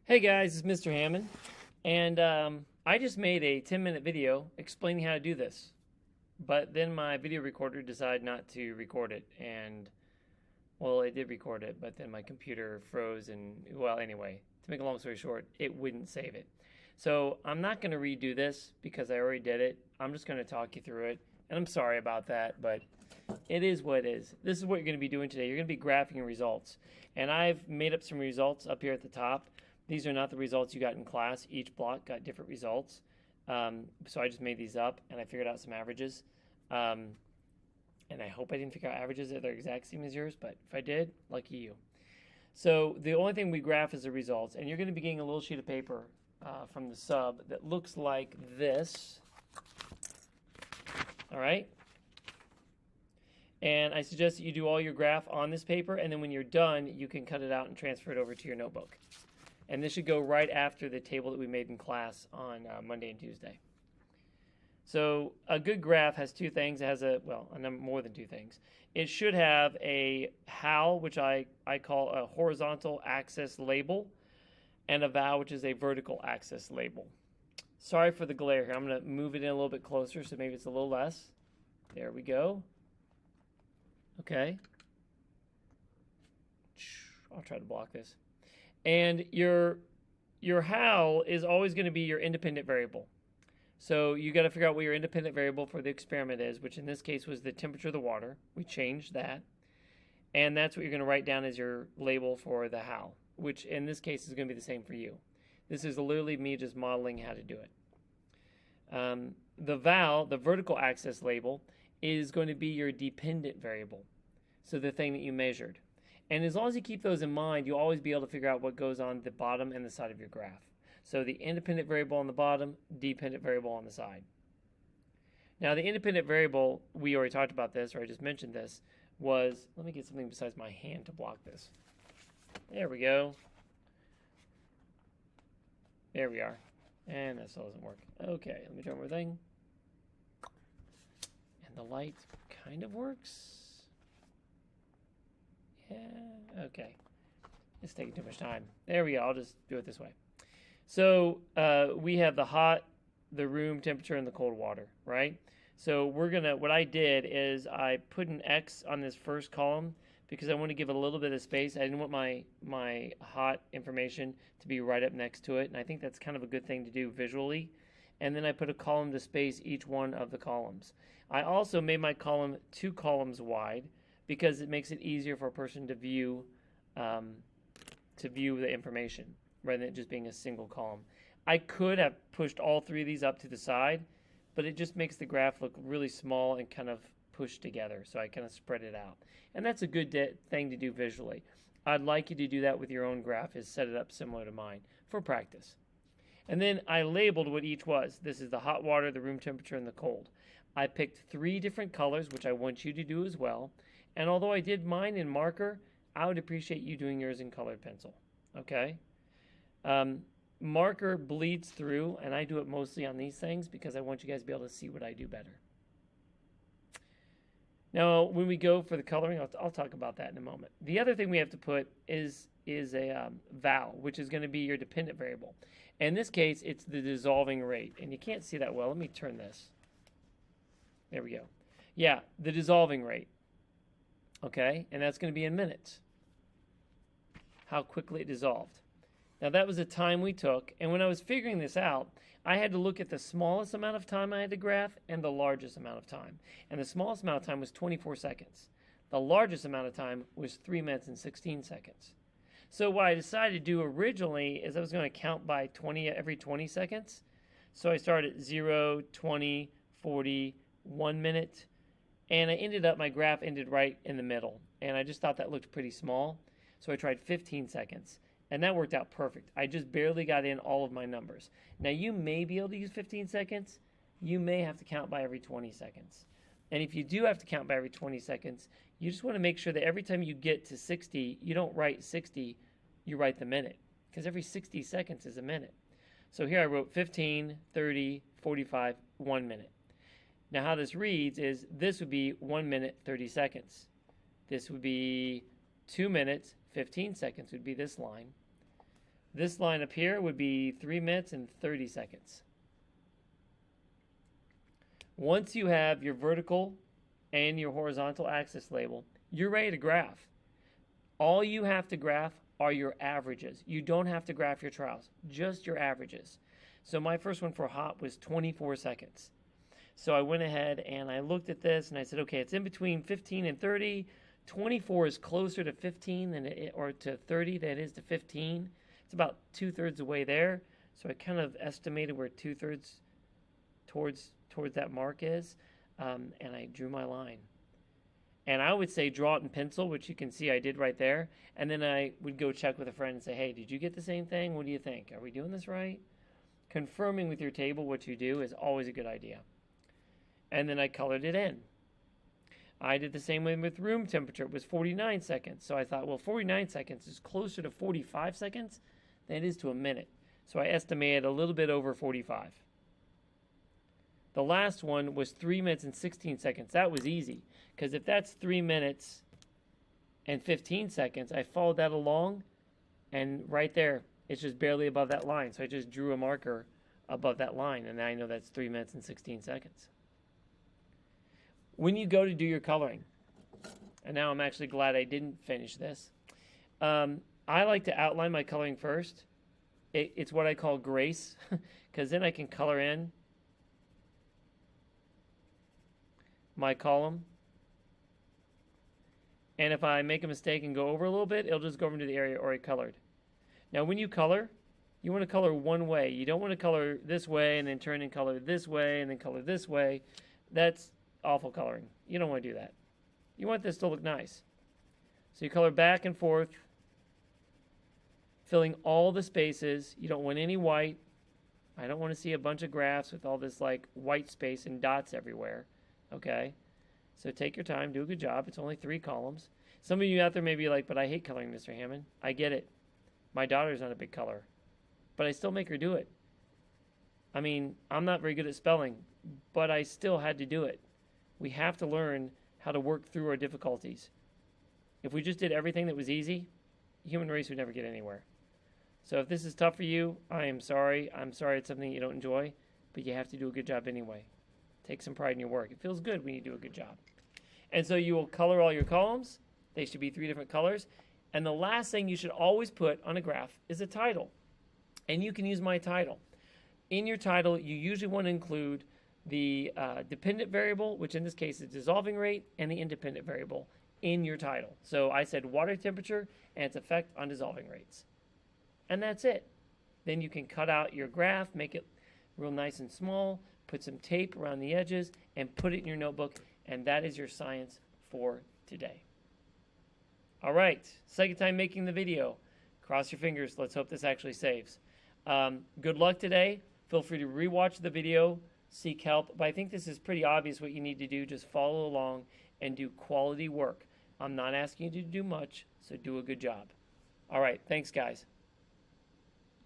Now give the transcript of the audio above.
Hey guys, it's Mr. Hammond, and I just made a 10-minute video explaining how to do this. But then my video recorder decided not to record it, and well, it did record it, but then my computer froze, and well, anyway, to make a long story short, it wouldn't save it. So I'm not going to redo this because I already did it. I'm just going to talk you through it, and I'm sorry about that, but it is what it is. This is what you're going to be doing today. You're going to be graphing results, and I've made up some results up here at the top. These are not the results you got in class. Each block got different results. So I just made these up, and I figured out some averages. And I hope I didn't figure out averages that are exact same as yours, but if I did, lucky you. So the only thing we graph is the results, and you're going to be getting a little sheet of paper from the sub that looks like this. All right? And I suggest that you do all your graph on this paper, and then when you're done, you can cut it out and transfer it over to your notebook. And this should go right after the table that we made in class on Monday and Tuesday. So a good graph has two things. It has a number more than two things. It should have a HAL, which I call a horizontal axis label, and a VAL, which is a vertical axis label. Sorry for the glare here. I'm going to move it in a little bit closer so maybe it's a little less. There we go. Okay. I'll try to block this. And your HAL is always going to be your independent variable. So you got to figure out what your independent variable for the experiment is, which in this case was the temperature of the water. We changed that. And that's what you're going to write down as your label for the HAL, which in this case is going to be the same for you. This is literally me just modeling how to do it. The VAL, the vertical axis label, is going to be your dependent variable. So the thing that you measured. And as long as you keep those in mind, you'll always be able to figure out what goes on the bottom and the side of your graph. So the independent variable on the bottom, dependent variable on the side. Now the independent variable, we already talked about this, or I just mentioned this, was, let me get something besides my hand to block this. There we go. There we are. And that still doesn't work. Okay, let me try one more thing. And the light kind of works. Yeah, okay. It's taking too much time. There we go. I'll just do it this way. So we have the hot, the room temperature, and the cold water, right? So we're going to, what I did is I put an X on this first column because I want to give it a little bit of space. I didn't want my hot information to be right up next to it, and I think that's kind of a good thing to do visually. And then I put a column to space each one of the columns. I also made my column 2 columns wide because it makes it easier for a person to view the information rather than it just being a single column. I could have pushed all 3 of these up to the side, but it just makes the graph look really small and kind of pushed together, so I kind of spread it out. And that's a good thing to do visually. I'd like you to do that with your own graph, is set it up similar to mine for practice. And then I labeled what each was. This is the hot water, the room temperature, and the cold. I picked 3 different colors, which I want you to do as well. And although I did mine in marker, I would appreciate you doing yours in colored pencil. Okay? Marker bleeds through, and I do it mostly on these things because I want you guys to be able to see what I do better. Now, when we go for the coloring, I'll talk about that in a moment. The other thing we have to put is a VAL, which is going to be your dependent variable. In this case, it's the dissolving rate. And you can't see that well. Let me turn this. There we go. Yeah, the dissolving rate. Okay, and that's going to be in minutes. How quickly it dissolved. Now that was the time we took, and when I was figuring this out, I had to look at the smallest amount of time I had to graph and the largest amount of time. And the smallest amount of time was 24 seconds. The largest amount of time was 3 minutes and 16 seconds. So what I decided to do originally is I was going to count by 20 every 20 seconds. So I started at 0, 20, 40, 1 minute, and my graph ended right in the middle. And I just thought that looked pretty small. So I tried 15 seconds. And that worked out perfect. I just barely got in all of my numbers. Now you may be able to use 15 seconds. You may have to count by every 20 seconds. And if you do have to count by every 20 seconds, you just want to make sure that every time you get to 60, you don't write 60, you write the minute. Because every 60 seconds is a minute. So here I wrote 15, 30, 45, 1 minute. Now how this reads is this would be 1 minute, 30 seconds. This would be 2 minutes, 15 seconds would be this line. This line up here would be 3 minutes and 30 seconds. Once you have your vertical and your horizontal axis label, you're ready to graph. All you have to graph are your averages. You don't have to graph your trials, just your averages. So my first one for hot was 24 seconds. So I went ahead and I looked at this and I said, okay, it's in between 15 and 30. 24 is closer to 15 than or to 30 than it is to 15. It's about 2/3 the way there. So I kind of estimated where 2/3 towards that mark is, and I drew my line. And I would say draw it in pencil, which you can see I did right there. And then I would go check with a friend and say, hey, did you get the same thing? What do you think? Are we doing this right? Confirming with your table what you do is always a good idea. And then I colored it in. I did the same way with room temperature. It was 49 seconds. So I thought, well, 49 seconds is closer to 45 seconds than it is to a minute. So I estimated a little bit over 45. The last one was 3 minutes and 16 seconds. That was easy, because if that's 3 minutes and 15 seconds, I followed that along, and right there, it's just barely above that line. So I just drew a marker above that line, and now I know that's 3 minutes and 16 seconds. When you go to do your coloring, and now I'm actually glad I didn't finish this, I like to outline my coloring first. It's what I call grace, because then I can color in my column. And if I make a mistake and go over a little bit, it'll just go over into the area already colored. Now, when you color, you want to color one way. You don't want to color this way and then turn and color this way and then color this way. That's awful coloring. You don't want to do that. You want this to look nice. So you color back and forth, filling all the spaces. You don't want any white. I don't want to see a bunch of graphs with all this like white space and dots everywhere. Okay? So take your time, do a good job. It's only 3 columns. Some of you out there may be like, but I hate coloring, Mr. Hammond. I get it. My daughter's not a big color, but I still make her do it. I mean, I'm not very good at spelling, but I still had to do it. We have to learn how to work through our difficulties. If we just did everything that was easy, the human race would never get anywhere. So if this is tough for you, I am sorry. I'm sorry it's something you don't enjoy, but you have to do a good job anyway. Take some pride in your work. It feels good when you do a good job. And so you will color all your columns. They should be 3 different colors. And the last thing you should always put on a graph is a title. And you can use my title. In your title, you usually want to include the dependent variable, which in this case is dissolving rate, and the independent variable in your title. So I said water temperature and its effect on dissolving rates. And that's it. Then you can cut out your graph, make it real nice and small, put some tape around the edges, and put it in your notebook, and that is your science for today. All right, second time making the video. Cross your fingers. Let's hope this actually saves. Good luck today. Feel free to rewatch the video, seek help, but I think this is pretty obvious what you need to do. Just follow along and do quality work. I'm not asking you to do much, so do a good job. All right, thanks, guys.